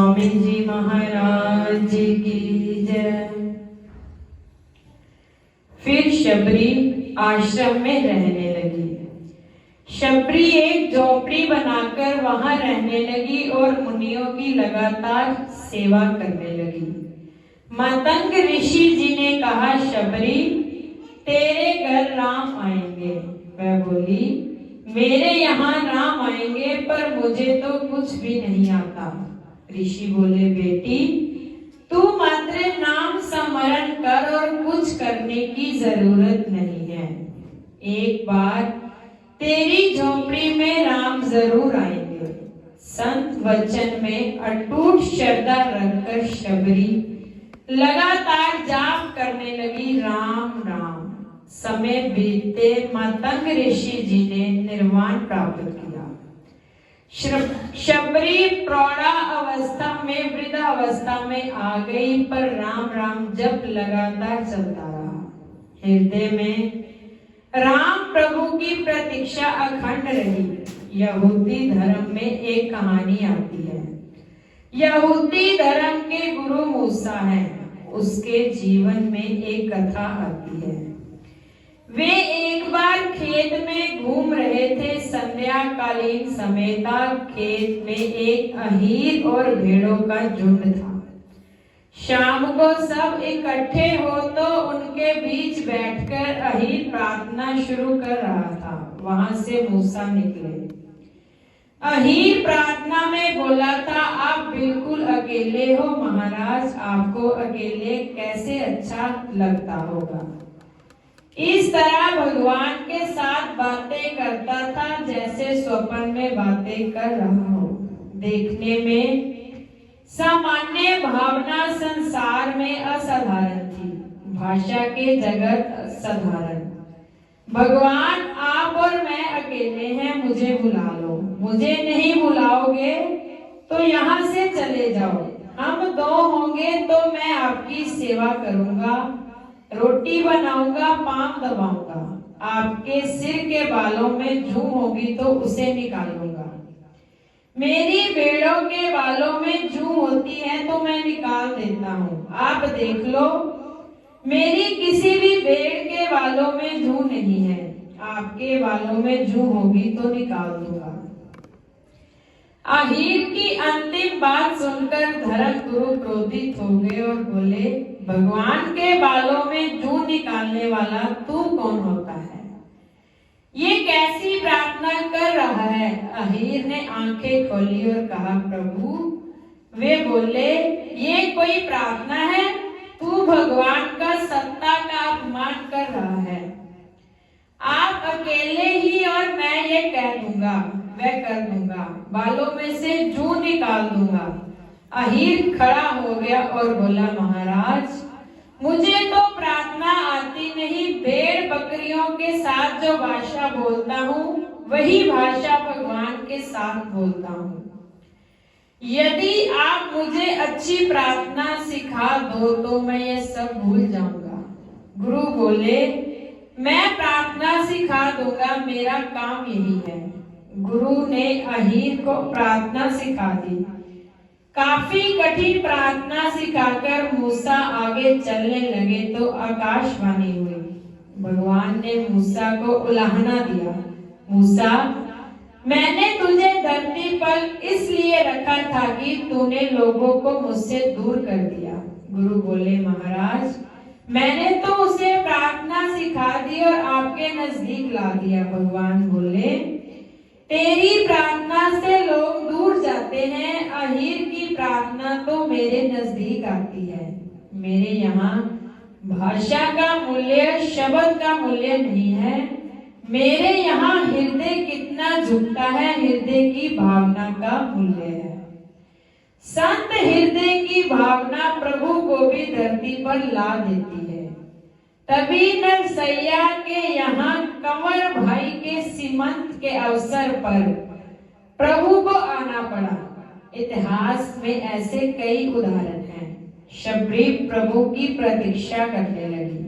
स्वामी जी महाराज की जय। फिर शबरी आश्रम में रहने लगी। शबरी एक झोपड़ी बनाकर वहां रहने लगी और मुनियों की लगातार सेवा करने लगी। मतंग ऋषि जी ने कहा, शबरी तेरे घर राम आएंगे। वह बोली, मेरे यहाँ राम आएंगे पर मुझे तो कुछ भी नहीं आता। ऋषि बोले, बेटी तू मात्र नाम स्मरण कर और कुछ करने की जरूरत नहीं है। एक बार तेरी झोपड़ी में राम जरूर आएंगे। संत वचन में अटूट श्रद्धा रखकर शबरी लगातार जाप करने लगी, राम राम। समय बीतते मतंग ऋषि जी ने निर्वाण प्राप्त किया। शबरी प्रौढ़ा अवस्था में वृद्ध अवस्था में आ गई, पर राम राम जप लगातार चलता रहा। हृदय में राम प्रभु की प्रतीक्षा अखंड रही। यहूदी धर्म में एक कहानी आती है। यहूदी धर्म के गुरु मूसा हैं। उसके जीवन में एक कथा आती है। वे एक बार खेत में घूम रहे थे। संध्याकालीन समय था। खेत में एक अहीर और भेड़ों का झुंड था। शाम को सब इकट्ठे हो तो उनके बीच बैठकर अहीर प्रार्थना शुरू कर रहा था। वहां से मूसा निकले। अहीर प्रार्थना में बोला था, आप बिल्कुल अकेले हो महाराज, आपको अकेले कैसे अच्छा लगता होगा। इस तरह भगवान के साथ बातें करता था जैसे स्वप्न में बातें कर रहा हो। देखने में सामान्य भावना संसार में असाधारण थी। भाषा के जगत साधारण। भगवान आप और मैं अकेले हैं, मुझे बुला लो। मुझे नहीं बुलाओगे तो यहाँ से चले जाओ। हम दो होंगे तो मैं आपकी सेवा करूंगा, रोटी बनाऊंगा, पांव दबाऊंगा। आपके सिर के बालों में जूं होगी तो उसे निकालूंगा। मेरी भेड़ों के बालों में जूं होती है तो मैं निकाल देता हूँ। आप देख लो, मेरी किसी भी भेड़ के बालों में जूं नहीं है। आपके बालों में जूं होगी तो निकाल दूंगा। अहीर की अंतिम बात सुनकर धर्म गुरु क्रोधित हो गए और बोले, भगवान के बालों में जूं निकालने वाला तू कौन होता है? ये कैसी प्रार्थना कर रहा है? अहीर ने आंखें खोली और कहा, प्रभु। वे बोले, ये कोई प्रार्थना है? तू भगवान का सत्ता का अपमान कर रहा है। आप अकेले ही और मैं ये कह दूंगा, मैं कर दूंगा, बालों में से जूं निकाल दूंगा। अहीर खड़ा हो गया और बोला, महाराज मुझे तो प्रार्थना आती नहीं। भेड़ बकरियों के साथ जो भाषा बोलता हूँ वही भाषा भगवान के साथ बोलता हूँ। यदि आप मुझे अच्छी प्रार्थना सिखा दो तो मैं ये सब भूल जाऊंगा। गुरु बोले, मैं प्रार्थना सिखा दूंगा, मेरा काम यही है। गुरु ने अहीर को प्रार्थना सिखा दी। काफी कठिन प्रार्थना सिखाकर मूसा आगे चलने लगे तो आकाशवाणी हुई। भगवान ने मूसा को उलाहना दिया, मूसा मैंने तुझे धरती पर इसलिए रखा था कि तूने लोगों को मुझसे दूर कर दिया। गुरु बोले, महाराज मैंने तो उसे प्रार्थना सिखा दी और आपके नजदीक ला दिया। भगवान बोले, तेरी प्रार्थना से लोग दूर जाते हैं, अहीर की प्रार्थना तो मेरे नजदीक आती है। मेरे यहाँ भाषा का मूल्य, शब्द का मूल्य नहीं है। मेरे यहाँ हृदय कितना झुकता है, हृदय की भावना का मूल्य है। संत हृदय की भावना प्रभु को भी धरती पर ला देती है। तभी नरसैया के यहाँ कंवर भाई के सीमंत के अवसर पर प्रभु को आना पड़ा। इतिहास में ऐसे कई उदाहरण हैं। शबरी प्रभु की प्रतीक्षा करने लगी।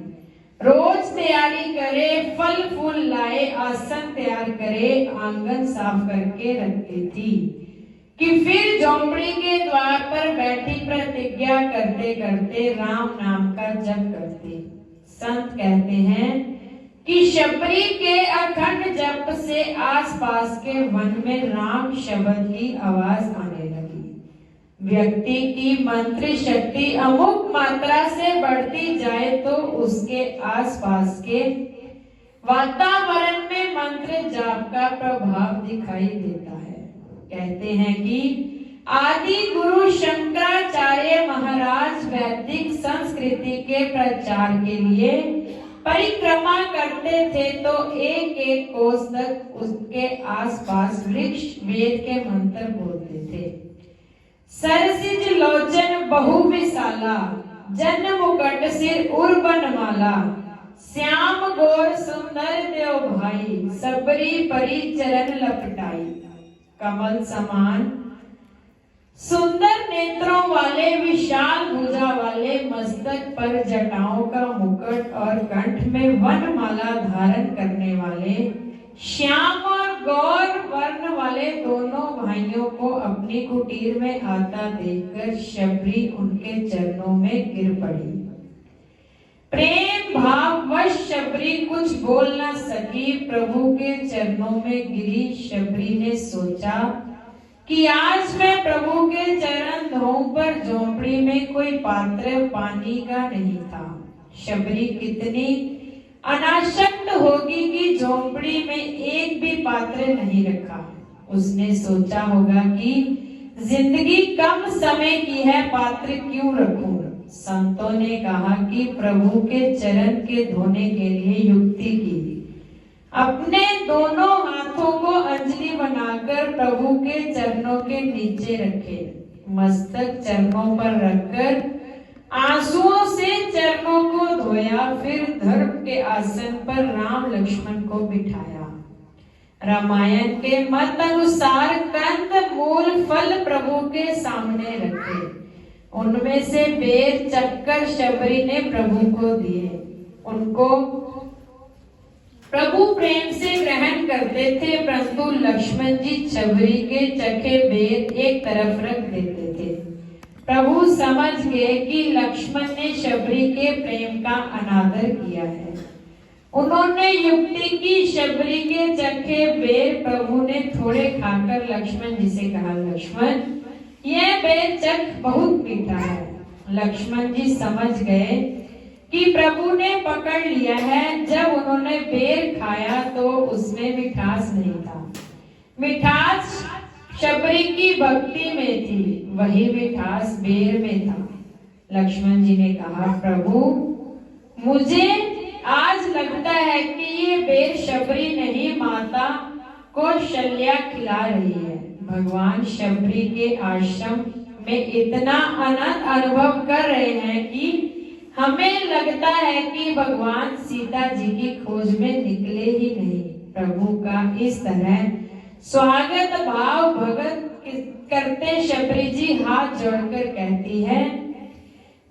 रोज तैयारी करे, फल फूल लाए, आसन तैयार करे, आंगन साफ करके रखती थी। कि फिर झोंपड़ी के द्वार पर बैठी प्रतिज्ञा करते करते राम नाम का जप करती। संत कहते हैं कि शबरी के अखंड जप से आसपास के वन में राम शब्द की आवाज आने लगी। व्यक्ति की मंत्र शक्ति अमुक मात्रा से बढ़ती जाए तो उसके आसपास के वातावरण में मंत्र जाप का प्रभाव दिखाई देता है। कहते हैं कि आदि गुरु शंकराचार्य महाराज वैदिक संस्कृति के प्रचार के लिए परिक्रमा करते थे तो एक एक कोस तक उसके आसपास वृक्ष वेद के मंत्र बोलते थे। सरसिज लोचन बहु विशाला, जन मुकुट सिर उर्बन माला, श्याम गोर सुंदर देव भाई, सबरी परी चरण लपटाई। कमल समान सुंदर नेत्रों वाले, विशाल भुजा वाले, मस्तक पर जटाओं का मुकुट और कंठ में वनमाला धारण करने वाले, श्याम और गौर वर्ण वाले दोनों भाइयों को अपनी कुटीर में आता देखकर शबरी उनके चरणों में गिर पड़ी। प्रेम भाव वश शबरी कुछ बोल न सकी। प्रभु के चरणों में गिरी शबरी ने सोचा कि आज मैं प्रभु के चरण धोऊं, पर झोंपड़ी में कोई पात्र पानी का नहीं था। शबरी कितनी अनासक्त होगी कि झोंपड़ी में एक भी पात्र नहीं रखा। उसने सोचा होगा कि जिंदगी कम समय की है, पात्र क्यों रखूं। संतों ने कहा कि प्रभु के चरण के धोने के लिए युक्ति की। अपने दोनों हाथों को अंजलि बनाकर प्रभु के चरणों के नीचे रखे। मस्तक चरणों पर रखकर आंसुओं से चरणों को धोया। फिर धर्म के आसन पर राम लक्ष्मण को बिठाया। रामायण के मत अनुसार कंद मूल फल प्रभु के सामने रखे। उनमें से बेर चक्कर शबरी ने प्रभु को दिए। उनको प्रभु प्रेम से ग्रहण करते थे, परंतु लक्ष्मण जी शबरी के चखे बेर एक तरफ रख देते थे। प्रभु समझ गए कि लक्ष्मण ने शबरी के प्रेम का अनादर किया है। उन्होंने युक्ति की। शबरी के चखे बेर प्रभु ने थोड़े खाकर लक्ष्मण जी से कहा, लक्ष्मण यह बेर चख बहुत मीठा है। लक्ष्मण जी समझ गए कि प्रभु ने पकड़ लिया है। जब उन्होंने बेर खाया तो उसमें मिठास नहीं था। मिठास शबरी की भक्ति में थी, वही मिठास बेर में था। लक्ष्मण जी ने कहा, प्रभु मुझे आज लगता है कि ये बेर शबरी नहीं, माता को शल्या खिला रही है। भगवान शबरी के आश्रम में इतना आनंद अनुभव कर रहे हैं कि हमें लगता है कि भगवान सीता जी की खोज में निकले ही नहीं। प्रभु का इस तरह स्वागत भाव भगत करते शबरी जी हाथ जोड़कर कहती है,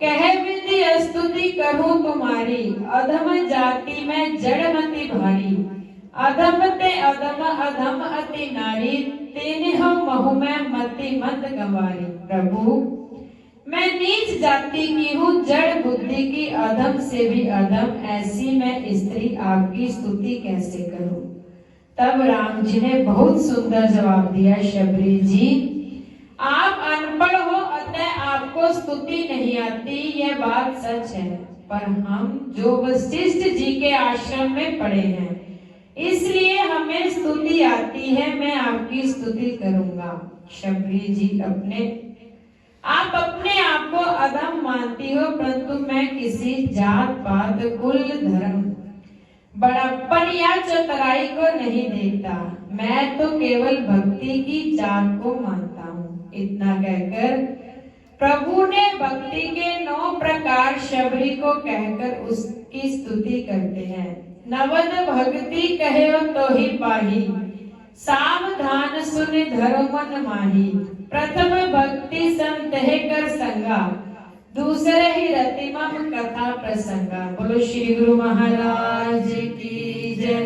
कह विधि स्तुति करूं तुम्हारी, अधम जाति में जड़मति भारी, अधम ते अधम अधम अति नारी, तेने हम महु में मति मंद गंवारी। प्रभु मैं नीच जाति की हूँ, जड़ बुद्धि की, अधम से भी अधम, ऐसी मैं स्त्री आपकी स्तुति कैसे करूं। तब राम जी ने बहुत सुंदर जवाब दिया, शबरी जी आप अनपढ़ हो, अतः आपको स्तुति नहीं आती, यह बात सच है। पर हम जो वशिष्ठ जी के आश्रम में पढ़े हैं, इसलिए हमें स्तुति आती है, मैं आपकी स्तुति करूंगा। शबरी जी आप अपने आप को अधम मानती हो, परंतु मैं किसी जात पात कुल धर्म बड़प्पन या चतुराई को नहीं देखता। मैं तो केवल भक्ति की जात को मानता हूँ। इतना कहकर प्रभु ने भक्ति के 9 प्रकार शबरी को कहकर उसकी स्तुति करते हैं। नवद भक्ति कहे तो ही पाही, सावधान सुन धर्मन माही। प्रथम भक्ति संतह कर संगा, दूसरे ही रतिमम कथा प्रसंगा। बोलो श्री गुरु महाराज की जय।